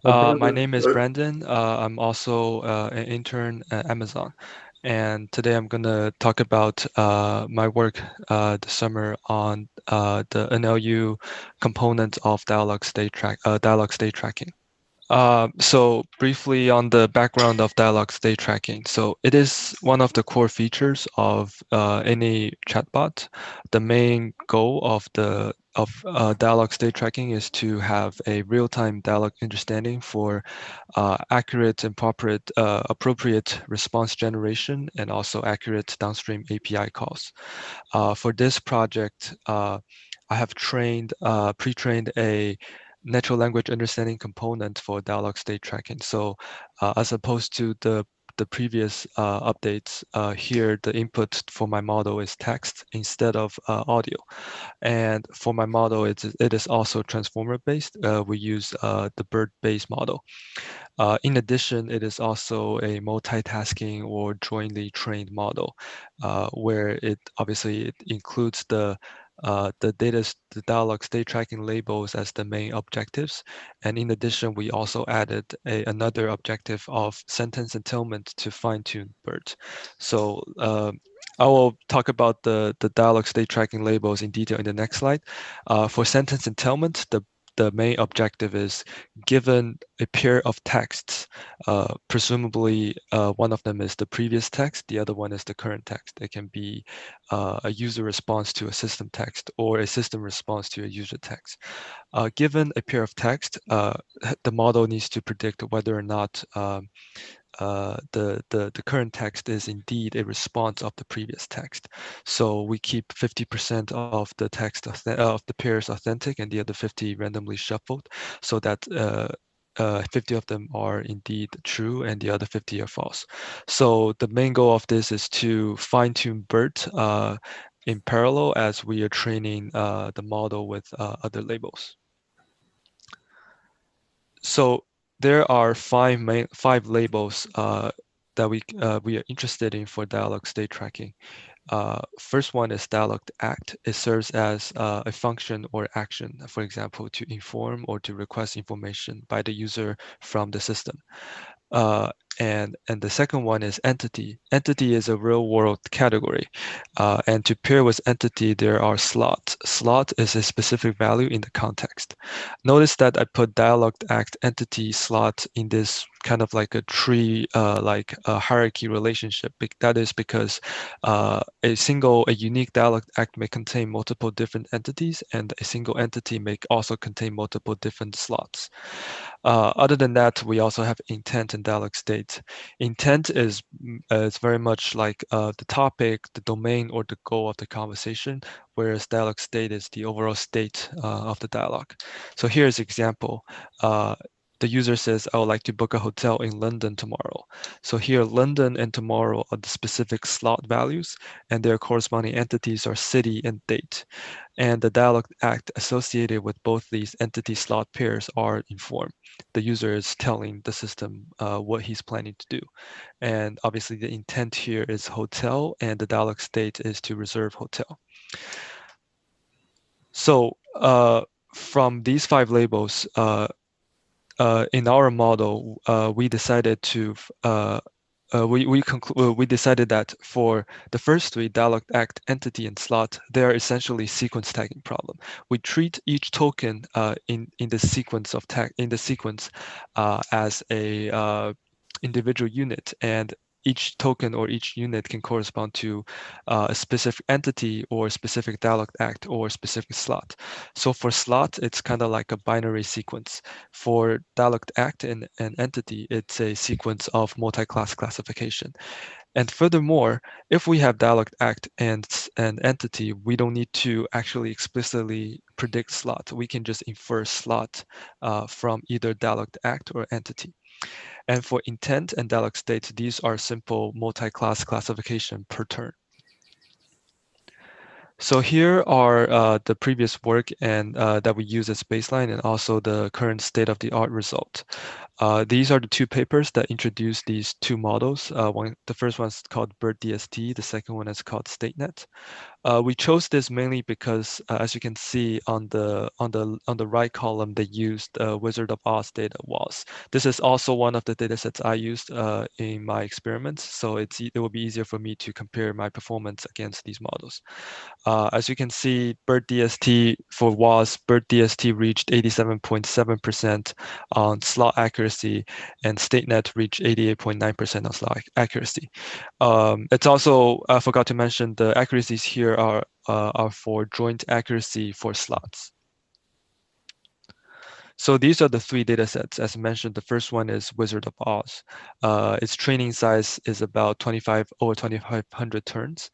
My name is Brandon. I'm also an intern at Amazon. And today I'm going to talk about my work this summer on the NLU component of dialog state tracking. So briefly on the background of dialog state tracking. So it is one of the core features of any chatbot. The main goal of dialog state tracking is to have a real-time dialog understanding for accurate and appropriate response generation and also accurate downstream API calls. For this project, I have pre-trained a natural language understanding component for dialog state tracking. So as opposed to the previous updates, here the input for my model is text instead of audio. And for my model, it is also transformer based. We use the BERT-based model. In addition, it is also a multitasking or jointly trained model, where it includes the dialog state tracking labels as the main objectives. And in addition, we also added another objective of sentence entailment to fine-tune BERT. So I will talk about the dialog state tracking labels in detail in the next slide. For sentence entailment, the main objective is given a pair of texts, presumably one of them is the previous text, the other one is the current text. It can be a user response to a system text or a system response to a user text. Given a pair of text, the model needs to predict whether or not the current text is indeed a response of the previous text. So we keep 50% of the text of the pairs authentic and the other 50 randomly shuffled, so that 50 of them are indeed true and the other 50 are false. So the main goal of this is to fine-tune BERT in parallel as we are training the model with other labels. So there are five labels that we are interested in for dialog state tracking. First one is dialog act. It serves as a function or action, for example, to inform or to request information by the user from the system. And the second one is entity. Entity is a real world category. And to pair with entity, there are slots. Slot is a specific value in the context. Notice that I put dialog act entity slot in this kind of like a tree, like a hierarchy relationship. That is because a unique dialog act may contain multiple different entities, and a single entity may also contain multiple different slots. Other than that, we also have intent and dialog state. Intent is very much like the topic, the domain, or the goal of the conversation, whereas dialog state is the overall state of the dialogue. So here's an example. The user says, I would like to book a hotel in London tomorrow. So here, London and tomorrow are the specific slot values, and their corresponding entities are city and date. And the dialog act associated with both these entity slot pairs are informed. The user is telling the system what he's planning to do. And obviously the intent here is hotel, and the dialog state is to reserve hotel. So from these five labels, in our model, we decided to we decided that for the first three, dialog act, entity, and slot, they are essentially sequence tagging problem. We treat each token in the sequence of tag as a individual unit, and each token or each unit can correspond to a specific entity or a specific dialog act or a specific slot. So for slot, it's kind of like a binary sequence. For dialog act and entity, it's a sequence of multi-class classification. And furthermore, if we have dialog act and an entity, we don't need to actually explicitly predict slot. We can just infer slot from either dialog act or entity. And for intent and dialog state, these are simple multi-class classification per turn. So here are the previous work and that we use as baseline and also the current state-of-the-art result. These are the two papers that introduce these two models. The first one is called BERT DST, the second one is called StateNet. We chose this mainly because, as you can see on the right column, they used Wizard of Oz data WOZ. This is also one of the datasets I used in my experiments, so it will be easier for me to compare my performance against these models. As you can see, BERT DST for WOZ, BERT DST reached 87.7% on slot accuracy, and StateNet reached 88.9% on slot accuracy. It's also, I forgot to mention, the accuracies here are for joint accuracy for slots. So these are the three data sets. As mentioned, the first one is Wizard of Oz. Its training size is about 2,500 turns.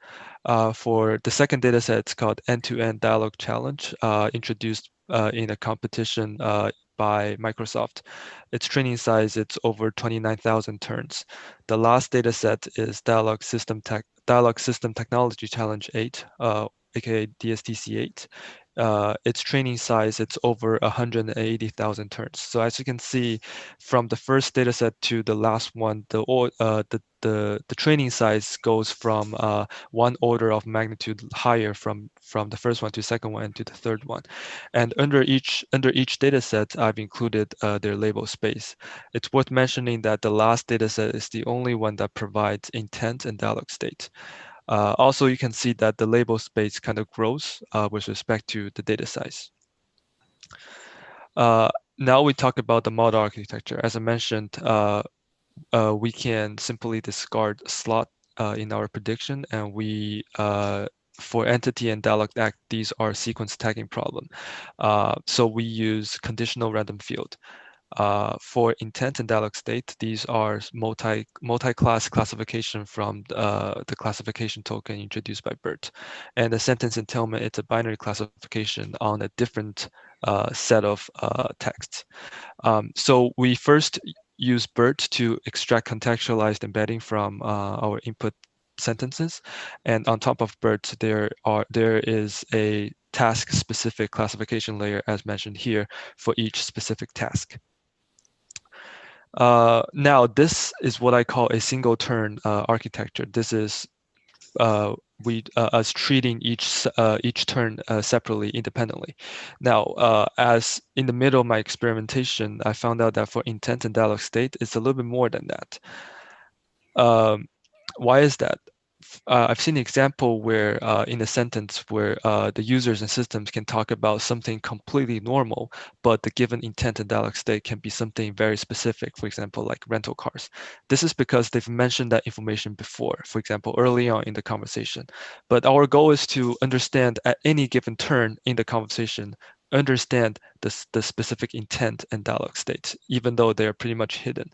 For the second data set, it's called End-to-End Dialog Challenge, introduced in a competition by Microsoft. Its training size, it's over 29,000 turns. The last data set is Dialog System Technology Challenge 8, aka DSTC8. Its training size, it's over 180,000 turns. So as you can see, from the first data set to the last one, the training size goes from one order of magnitude higher from the first one to second one and to the third one. And under each data set, I've included their label space. It's worth mentioning that the last data set is the only one that provides intent and dialog state. Also, you can see that the label space kind of grows with respect to the data size. Now we talk about the model architecture. As I mentioned, we can simply discard slot in our prediction, and for entity and dialog act, these are sequence tagging problem. So we use conditional random field. For intent and dialog state, these are multi-class classification from the classification token introduced by BERT. And the sentence entailment, it's a binary classification on a different set of texts. So we first use BERT to extract contextualized embedding from our input sentences. And on top of BERT, there is a task-specific classification layer, as mentioned here, for each specific task. Now, this is what I call a single turn architecture. This is us treating each turn separately, independently. Now, as in the middle of my experimentation, I found out that for intent and dialog state, it's a little bit more than that. Why is that? I've seen an example where in a sentence where the users and systems can talk about something completely normal, but the given intent and dialog state can be something very specific, for example, like rental cars. This is because they've mentioned that information before, for example, early on in the conversation. But our goal is to understand at any given turn in the conversation, understand the specific intent and dialog states, even though they are pretty much hidden.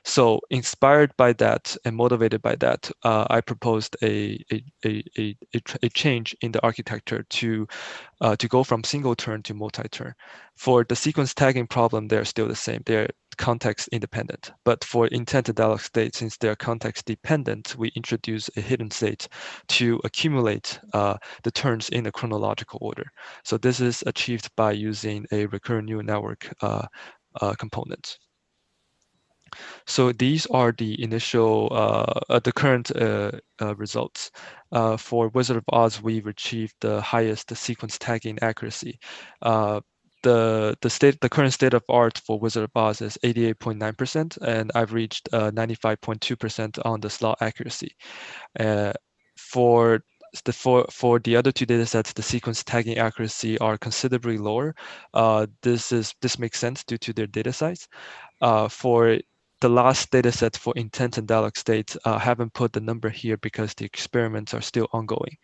So inspired by that and motivated by that, I proposed a change in the architecture to go from single turn to multi-turn. For the sequence tagging problem, they're still the same. They're context independent. But for intent and dialog state, since they're context dependent, we introduce a hidden state to accumulate the turns in a chronological order. So this is achieved by using a recurrent neural network component. So these are the initial, the current results. For Wizard of Oz, we've achieved the highest sequence tagging accuracy. The current state of art for Wizard of Oz is 88.9%, and I've reached 95.2% on the slot accuracy. For the other two data sets, the sequence tagging accuracy are considerably lower. This makes sense due to their data size. For the last data set for intent and dialog states, haven't put the number here because the experiments are still ongoing.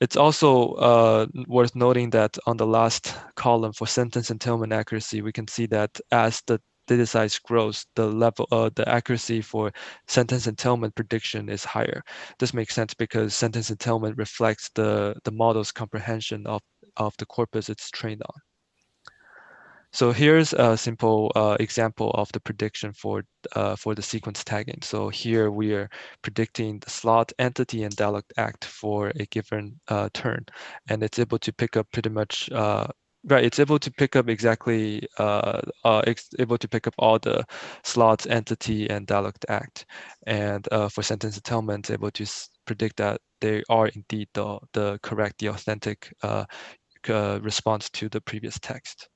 It's also worth noting that on the last column for sentence entailment accuracy, we can see that as the data size grows, the accuracy for sentence entailment prediction is higher. This makes sense because sentence entailment reflects the model's comprehension of the corpus it's trained on. So here's a simple example of the prediction for the sequence tagging. So here we are predicting the slot, entity, and dialog act for a given turn, and it's able to pick up pretty much right. It's able to pick up exactly able to pick up all the slots, entity, and dialog act, and for sentence entailment, able to predict that they are indeed the correct, the authentic response to the previous text.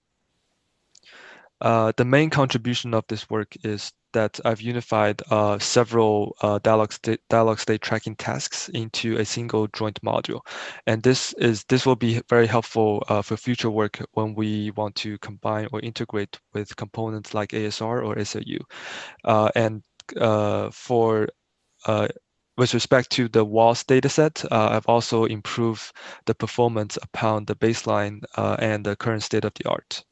The main contribution of this work is that I've unified several dialog state tracking tasks into a single joint module, and this will be very helpful for future work when we want to combine or integrate with components like ASR or SLU. And for with respect to the WALS dataset, I've also improved the performance upon the baseline and the current state of the art.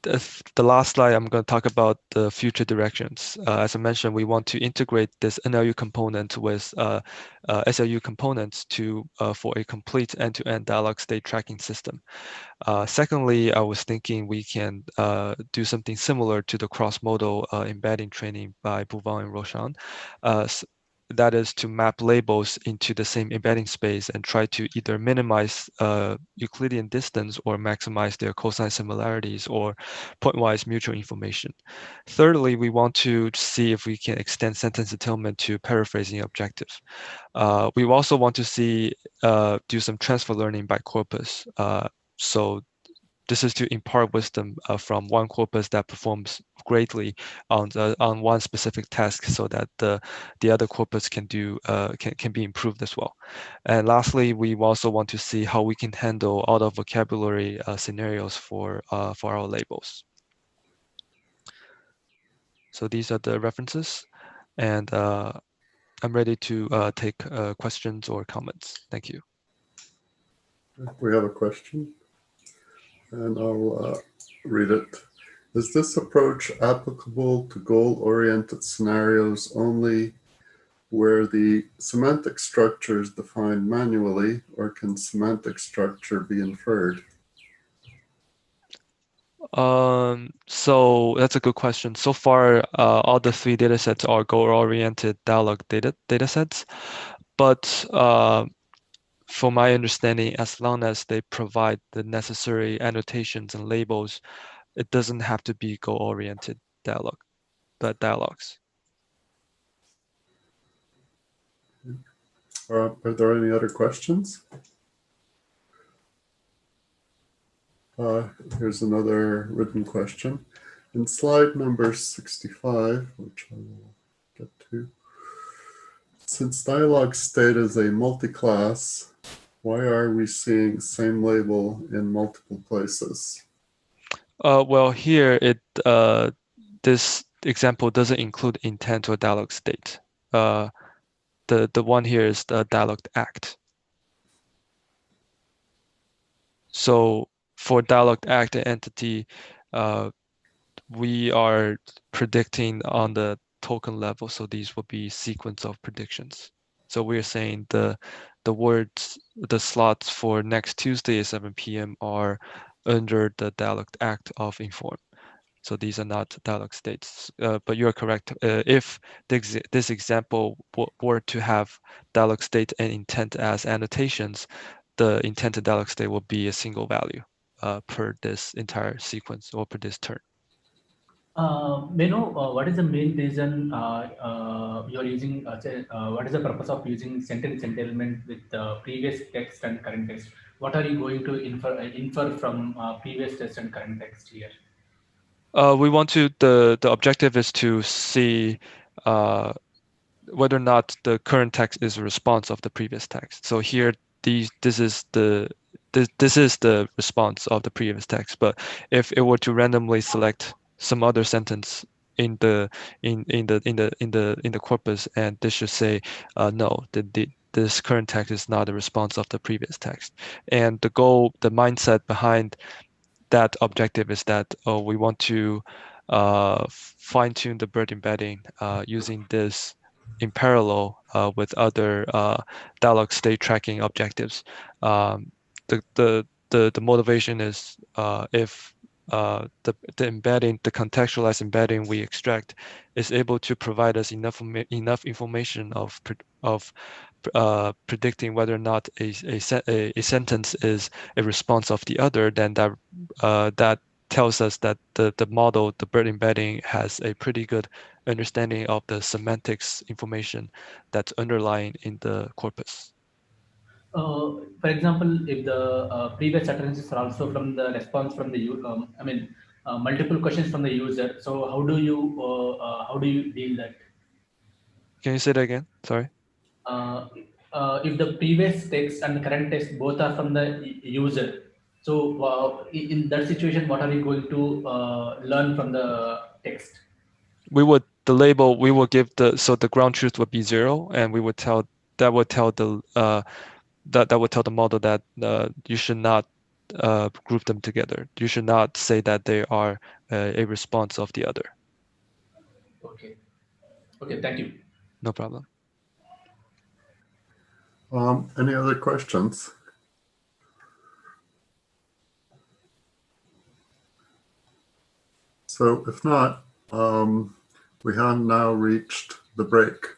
The last slide, I'm going to talk about the future directions. As I mentioned, we want to integrate this NLU component with SLU components for a complete end-to-end dialog state tracking system. Secondly, I was thinking we can do something similar to the cross-modal embedding training by Bouvin and Roshan. That is to map labels into the same embedding space and try to either minimize Euclidean distance or maximize their cosine similarities or pointwise mutual information. Thirdly, we want to see if we can extend sentence entailment to paraphrasing objectives. We also want to see do some transfer learning by corpus. So this is to impart wisdom from one corpus that performs greatly on one specific task, so that the other corpus can be improved as well. And lastly, we also want to see how we can handle out of vocabulary scenarios for our labels. So these are the references, and I'm ready to take questions or comments. Thank you. We have a question, and I'll read it. Is this approach applicable to goal-oriented scenarios only where the semantic structure is defined manually, or can semantic structure be inferred? So that's a good question. So far, all the three datasets are goal-oriented dialog datasets, but from my understanding, as long as they provide the necessary annotations and labels, it doesn't have to be goal-oriented dialogues. Are there any other questions? Here's another written question. In slide number 65, which I will get to, since dialog state is a multi-class, why are we seeing same label in multiple places? Well, here this example doesn't include intent or dialog state. The one here is the dialog act. So for dialog act entity, we are predicting on the token level. So these will be sequence of predictions. So we're saying the slots for next Tuesday at 7 p.m. are under the dialog act of inform. So these are not dialog states, but you're correct. If this example were to have dialog state and intent as annotations, the intended dialog state will be a single value per this entire sequence or per this turn. May know what is the main reason you're using, what is the purpose of using sentence entailment with previous text and current text? What are you going to infer from previous text and current text here? We want to, the objective is to see whether or not the current text is a response of the previous text. So here, this is the response of the previous text. But if it were to randomly select some other sentence in the corpus, and this should say no, this current text is not a response of the previous text. And the mindset behind that objective is that we want to fine-tune the BERT embedding using this in parallel with other dialog state tracking objectives. The the motivation is if the embedding, the contextualized embedding we extract is able to provide us enough information of predicting whether or not a sentence is a response of the other, then that tells us that the model, the BERT embedding, has a pretty good understanding of the semantics information that's underlying in the corpus. For example, if the previous utterances are also from the response from the multiple questions from the user. So how do you deal that? Can you say that again? Sorry. Uh, if the previous text and the current text both are from the user, so in that situation, what are you going to learn from the text? We would give the ground truth would be 0, and we would tell that would tell the that would tell the model that you should not group them together. You should not say that they are a response of the other. Okay. Okay. Thank you. No problem. Any other questions? So if not, we have now reached the break.